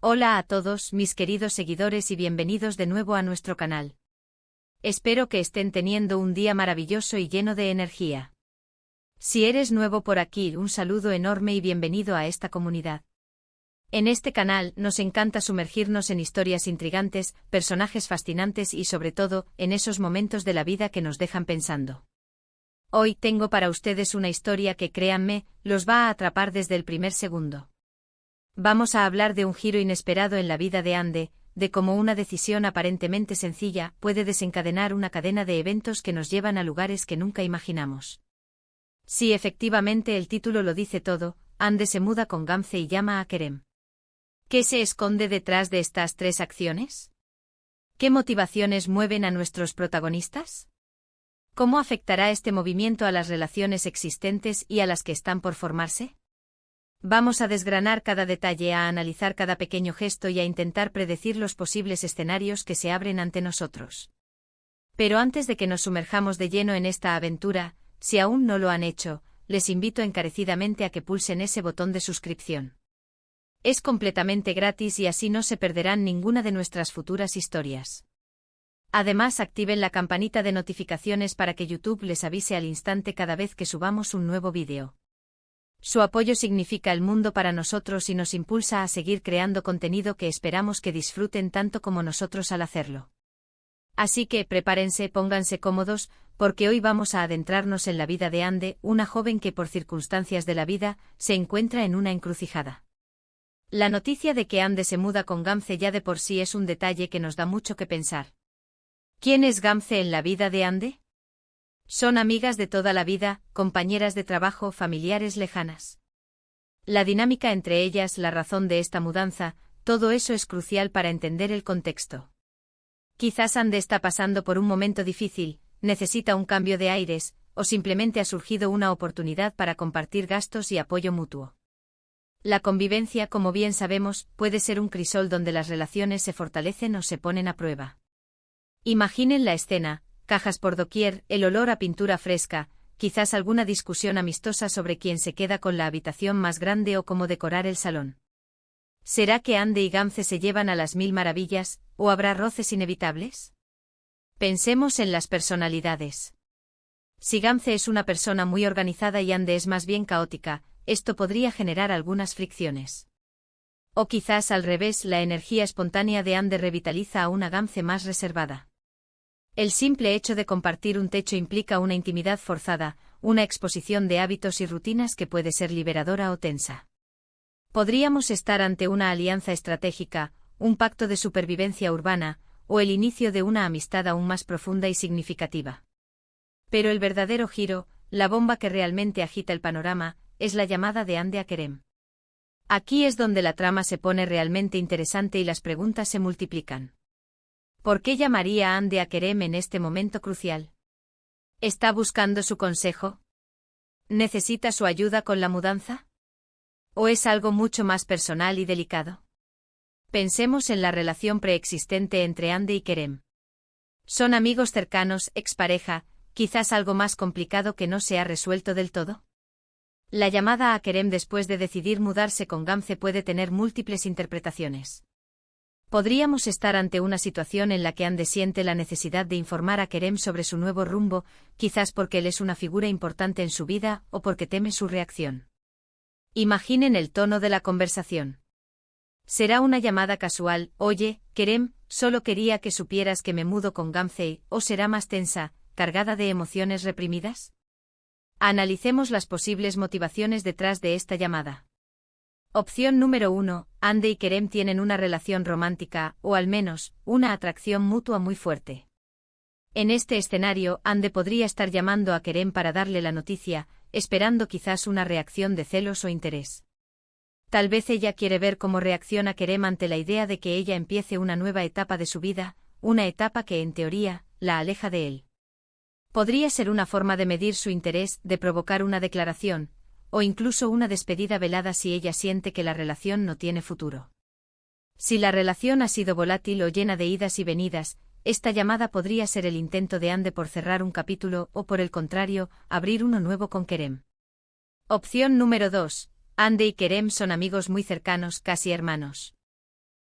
Hola a todos mis queridos seguidores y bienvenidos de nuevo a nuestro canal. Espero que estén teniendo un día maravilloso y lleno de energía. Si eres nuevo por aquí, un saludo enorme y bienvenido a esta comunidad. En este canal nos encanta sumergirnos en historias intrigantes, personajes fascinantes y sobre todo, en esos momentos de la vida que nos dejan pensando. Hoy tengo para ustedes una historia que, créanme, los va a atrapar desde el primer segundo. Vamos a hablar de un giro inesperado en la vida de Anne, de cómo una decisión aparentemente sencilla puede desencadenar una cadena de eventos que nos llevan a lugares que nunca imaginamos. Sí, efectivamente el título lo dice todo, Anne se muda con Gamze y llama a Kerem. ¿Qué se esconde detrás de estas tres acciones? ¿Qué motivaciones mueven a nuestros protagonistas? ¿Cómo afectará este movimiento a las relaciones existentes y a las que están por formarse? Vamos a desgranar cada detalle, a analizar cada pequeño gesto y a intentar predecir los posibles escenarios que se abren ante nosotros. Pero antes de que nos sumerjamos de lleno en esta aventura, si aún no lo han hecho, les invito encarecidamente a que pulsen ese botón de suscripción. Es completamente gratis y así no se perderán ninguna de nuestras futuras historias. Además, activen la campanita de notificaciones para que YouTube les avise al instante cada vez que subamos un nuevo vídeo. Su apoyo significa el mundo para nosotros y nos impulsa a seguir creando contenido que esperamos que disfruten tanto como nosotros al hacerlo. Así que prepárense, pónganse cómodos, porque hoy vamos a adentrarnos en la vida de Anne, una joven que por circunstancias de la vida se encuentra en una encrucijada. La noticia de que Anne se muda con Gamze ya de por sí es un detalle que nos da mucho que pensar. ¿Quién es Gamze en la vida de Anne? Son amigas de toda la vida, compañeras de trabajo, familiares lejanas. La dinámica entre ellas, la razón de esta mudanza, todo eso es crucial para entender el contexto. Quizás Anne está pasando por un momento difícil, necesita un cambio de aires, o simplemente ha surgido una oportunidad para compartir gastos y apoyo mutuo. La convivencia, como bien sabemos, puede ser un crisol donde las relaciones se fortalecen o se ponen a prueba. Imaginen la escena. Cajas por doquier, el olor a pintura fresca, quizás alguna discusión amistosa sobre quién se queda con la habitación más grande o cómo decorar el salón. ¿Será que Anne y Gamze se llevan a las mil maravillas, o habrá roces inevitables? Pensemos en las personalidades. Si Gamze es una persona muy organizada y Anne es más bien caótica, esto podría generar algunas fricciones. O quizás al revés, la energía espontánea de Anne revitaliza a una Gamze más reservada. El simple hecho de compartir un techo implica una intimidad forzada, una exposición de hábitos y rutinas que puede ser liberadora o tensa. Podríamos estar ante una alianza estratégica, un pacto de supervivencia urbana, o el inicio de una amistad aún más profunda y significativa. Pero el verdadero giro, la bomba que realmente agita el panorama, es la llamada de Anne a Kerem. Aquí es donde la trama se pone realmente interesante y las preguntas se multiplican. ¿Por qué llamaría Anne a Kerem en este momento crucial? ¿Está buscando su consejo? ¿Necesita su ayuda con la mudanza? ¿O es algo mucho más personal y delicado? Pensemos en la relación preexistente entre Anne y Kerem. ¿Son amigos cercanos, expareja, quizás algo más complicado que no se ha resuelto del todo? La llamada a Kerem después de decidir mudarse con Gamze puede tener múltiples interpretaciones. Podríamos estar ante una situación en la que Anne siente la necesidad de informar a Kerem sobre su nuevo rumbo, quizás porque él es una figura importante en su vida o porque teme su reacción. Imaginen el tono de la conversación. ¿Será una llamada casual, oye, Kerem, solo quería que supieras que me mudo con Gamze, o será más tensa, cargada de emociones reprimidas? Analicemos las posibles motivaciones detrás de esta llamada. Opción número 1. Anne y Kerem tienen una relación romántica, o al menos, una atracción mutua muy fuerte. En este escenario, Anne podría estar llamando a Kerem para darle la noticia, esperando quizás una reacción de celos o interés. Tal vez ella quiere ver cómo reacciona Kerem ante la idea de que ella empiece una nueva etapa de su vida, una etapa que en teoría, la aleja de él. Podría ser una forma de medir su interés, de provocar una declaración, o incluso una despedida velada si ella siente que la relación no tiene futuro. Si la relación ha sido volátil o llena de idas y venidas, esta llamada podría ser el intento de Anne por cerrar un capítulo o, por el contrario, abrir uno nuevo con Kerem. Opción número 2. Anne y Kerem son amigos muy cercanos, casi hermanos.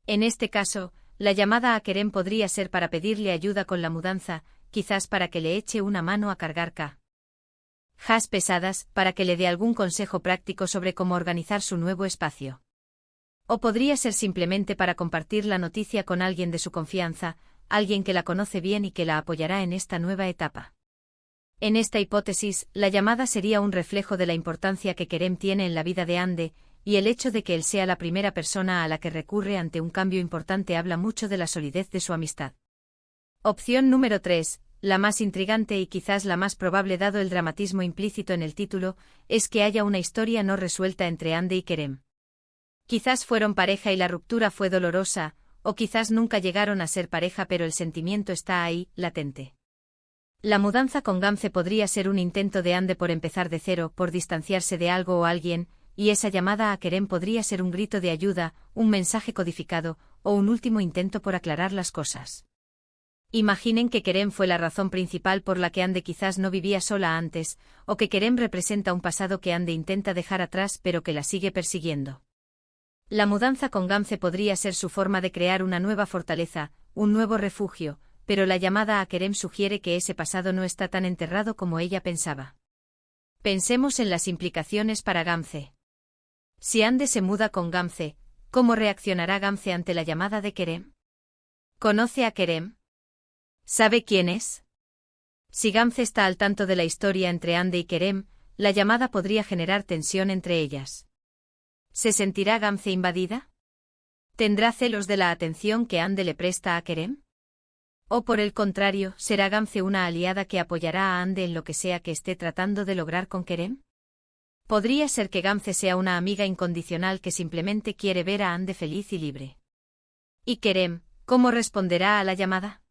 En este caso, la llamada a Kerem podría ser para pedirle ayuda con la mudanza, quizás para que le eche una mano a cargar cajas pesadas, para que le dé algún consejo práctico sobre cómo organizar su nuevo espacio. O podría ser simplemente para compartir la noticia con alguien de su confianza, alguien que la conoce bien y que la apoyará en esta nueva etapa. En esta hipótesis, la llamada sería un reflejo de la importancia que Kerem tiene en la vida de Hande, y el hecho de que él sea la primera persona a la que recurre ante un cambio importante habla mucho de la solidez de su amistad. Opción número 3, la más intrigante y quizás la más probable dado el dramatismo implícito en el título, es que haya una historia no resuelta entre Hande y Kerem. Quizás fueron pareja y la ruptura fue dolorosa, o quizás nunca llegaron a ser pareja pero el sentimiento está ahí, latente. La mudanza con Gamze podría ser un intento de Hande por empezar de cero, por distanciarse de algo o alguien, y esa llamada a Kerem podría ser un grito de ayuda, un mensaje codificado, o un último intento por aclarar las cosas. Imaginen que Kerem fue la razón principal por la que Hande quizás no vivía sola antes, o que Kerem representa un pasado que Hande intenta dejar atrás pero que la sigue persiguiendo. La mudanza con Gamze podría ser su forma de crear una nueva fortaleza, un nuevo refugio, pero la llamada a Kerem sugiere que ese pasado no está tan enterrado como ella pensaba. Pensemos en las implicaciones para Gamze. Si Hande se muda con Gamze, ¿cómo reaccionará Gamze ante la llamada de Kerem? ¿Conoce a Kerem? ¿Sabe quién es? Si Gamze está al tanto de la historia entre Hande y Kerem, la llamada podría generar tensión entre ellas. ¿Se sentirá Gamze invadida? ¿Tendrá celos de la atención que Hande le presta a Kerem? ¿O por el contrario, será Gamze una aliada que apoyará a Hande en lo que sea que esté tratando de lograr con Kerem? Podría ser que Gamze sea una amiga incondicional que simplemente quiere ver a Hande feliz y libre. ¿Y Kerem, cómo responderá a la llamada?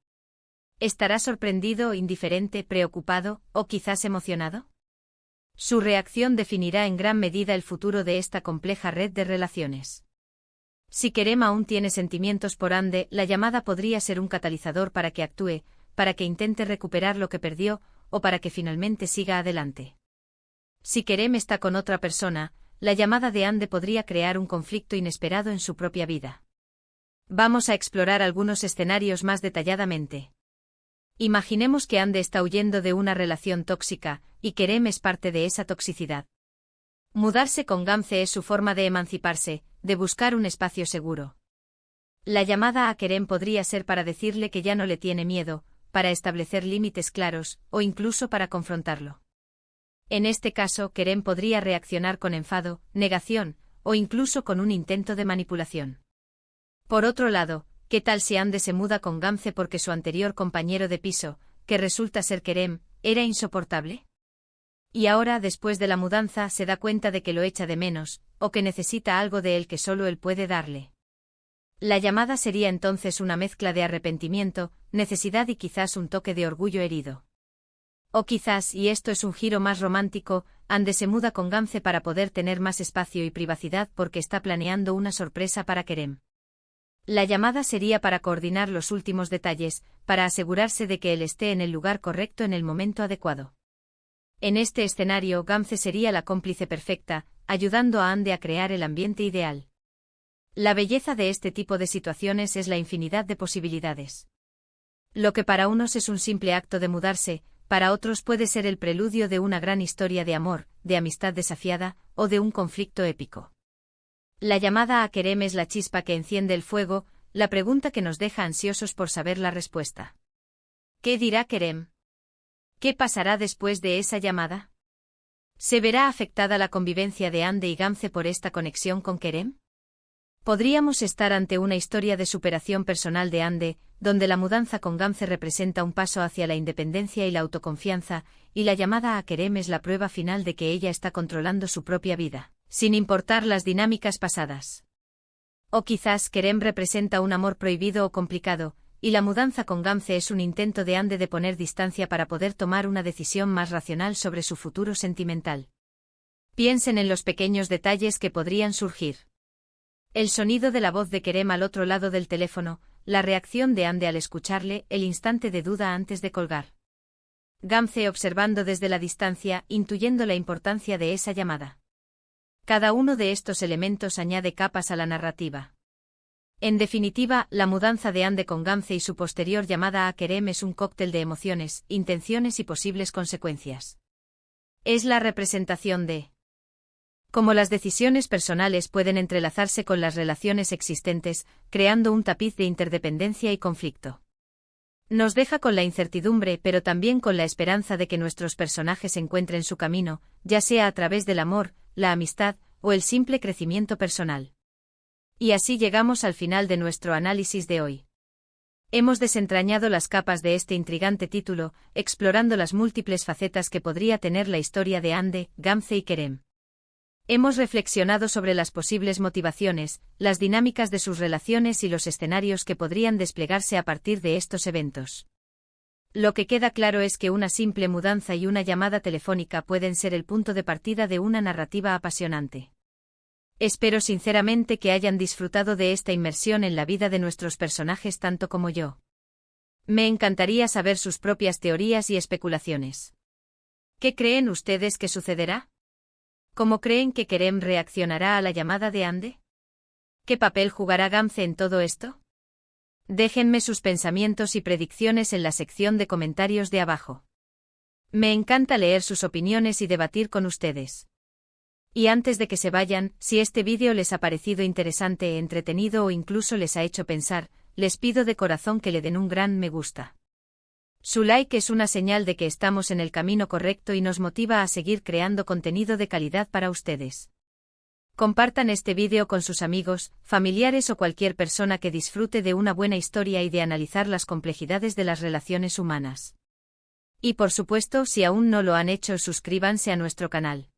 ¿Estará sorprendido, indiferente, preocupado, o quizás emocionado? Su reacción definirá en gran medida el futuro de esta compleja red de relaciones. Si Kerem aún tiene sentimientos por Hande, la llamada podría ser un catalizador para que actúe, para que intente recuperar lo que perdió, o para que finalmente siga adelante. Si Kerem está con otra persona, la llamada de Hande podría crear un conflicto inesperado en su propia vida. Vamos a explorar algunos escenarios más detalladamente. Imaginemos que Hande está huyendo de una relación tóxica, y Kerem es parte de esa toxicidad. Mudarse con Gamze es su forma de emanciparse, de buscar un espacio seguro. La llamada a Kerem podría ser para decirle que ya no le tiene miedo, para establecer límites claros, o incluso para confrontarlo. En este caso, Kerem podría reaccionar con enfado, negación, o incluso con un intento de manipulación. Por otro lado, ¿qué tal si Hande se muda con Gamze porque su anterior compañero de piso, que resulta ser Kerem, era insoportable? Y ahora, después de la mudanza, se da cuenta de que lo echa de menos, o que necesita algo de él que solo él puede darle. La llamada sería entonces una mezcla de arrepentimiento, necesidad y quizás un toque de orgullo herido. O quizás, y esto es un giro más romántico, Hande se muda con Gamze para poder tener más espacio y privacidad porque está planeando una sorpresa para Kerem. La llamada sería para coordinar los últimos detalles, para asegurarse de que él esté en el lugar correcto en el momento adecuado. En este escenario, Gamze sería la cómplice perfecta, ayudando a Hande a crear el ambiente ideal. La belleza de este tipo de situaciones es la infinidad de posibilidades. Lo que para unos es un simple acto de mudarse, para otros puede ser el preludio de una gran historia de amor, de amistad desafiada, o de un conflicto épico. La llamada a Kerem es la chispa que enciende el fuego, la pregunta que nos deja ansiosos por saber la respuesta. ¿Qué dirá Kerem? ¿Qué pasará después de esa llamada? ¿Se verá afectada la convivencia de Hande y Gamze por esta conexión con Kerem? Podríamos estar ante una historia de superación personal de Hande, donde la mudanza con Gamze representa un paso hacia la independencia y la autoconfianza, y la llamada a Kerem es la prueba final de que ella está controlando su propia vida, sin importar las dinámicas pasadas. O quizás Kerem representa un amor prohibido o complicado, y la mudanza con Gamze es un intento de Hande de poner distancia para poder tomar una decisión más racional sobre su futuro sentimental. Piensen en los pequeños detalles que podrían surgir. El sonido de la voz de Kerem al otro lado del teléfono, la reacción de Hande al escucharle, el instante de duda antes de colgar. Gamze observando desde la distancia, intuyendo la importancia de esa llamada. Cada uno de estos elementos añade capas a la narrativa. En definitiva, la mudanza de Ande con Gamze y su posterior llamada a Kerem es un cóctel de emociones, intenciones y posibles consecuencias. Es la representación de cómo las decisiones personales pueden entrelazarse con las relaciones existentes, creando un tapiz de interdependencia y conflicto. Nos deja con la incertidumbre pero también con la esperanza de que nuestros personajes encuentren su camino, ya sea a través del amor, la amistad o el simple crecimiento personal. Y así llegamos al final de nuestro análisis de hoy. Hemos desentrañado las capas de este intrigante título, explorando las múltiples facetas que podría tener la historia de Ande, Gamze y Kerem. Hemos reflexionado sobre las posibles motivaciones, las dinámicas de sus relaciones y los escenarios que podrían desplegarse a partir de estos eventos. Lo que queda claro es que una simple mudanza y una llamada telefónica pueden ser el punto de partida de una narrativa apasionante. Espero sinceramente que hayan disfrutado de esta inmersión en la vida de nuestros personajes tanto como yo. Me encantaría saber sus propias teorías y especulaciones. ¿Qué creen ustedes que sucederá? ¿Cómo creen que Kerem reaccionará a la llamada de Ande? ¿Qué papel jugará Gamze en todo esto? Déjenme sus pensamientos y predicciones en la sección de comentarios de abajo. Me encanta leer sus opiniones y debatir con ustedes. Y antes de que se vayan, si este vídeo les ha parecido interesante, entretenido o incluso les ha hecho pensar, les pido de corazón que le den un gran me gusta. Su like es una señal de que estamos en el camino correcto y nos motiva a seguir creando contenido de calidad para ustedes. Compartan este vídeo con sus amigos, familiares o cualquier persona que disfrute de una buena historia y de analizar las complejidades de las relaciones humanas. Y por supuesto, si aún no lo han hecho, suscríbanse a nuestro canal.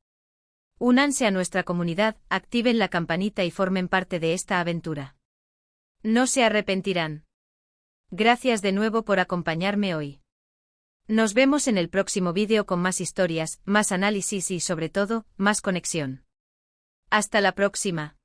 Únanse a nuestra comunidad, activen la campanita y formen parte de esta aventura. No se arrepentirán. Gracias de nuevo por acompañarme hoy. Nos vemos en el próximo vídeo con más historias, más análisis y sobre todo, más conexión. Hasta la próxima.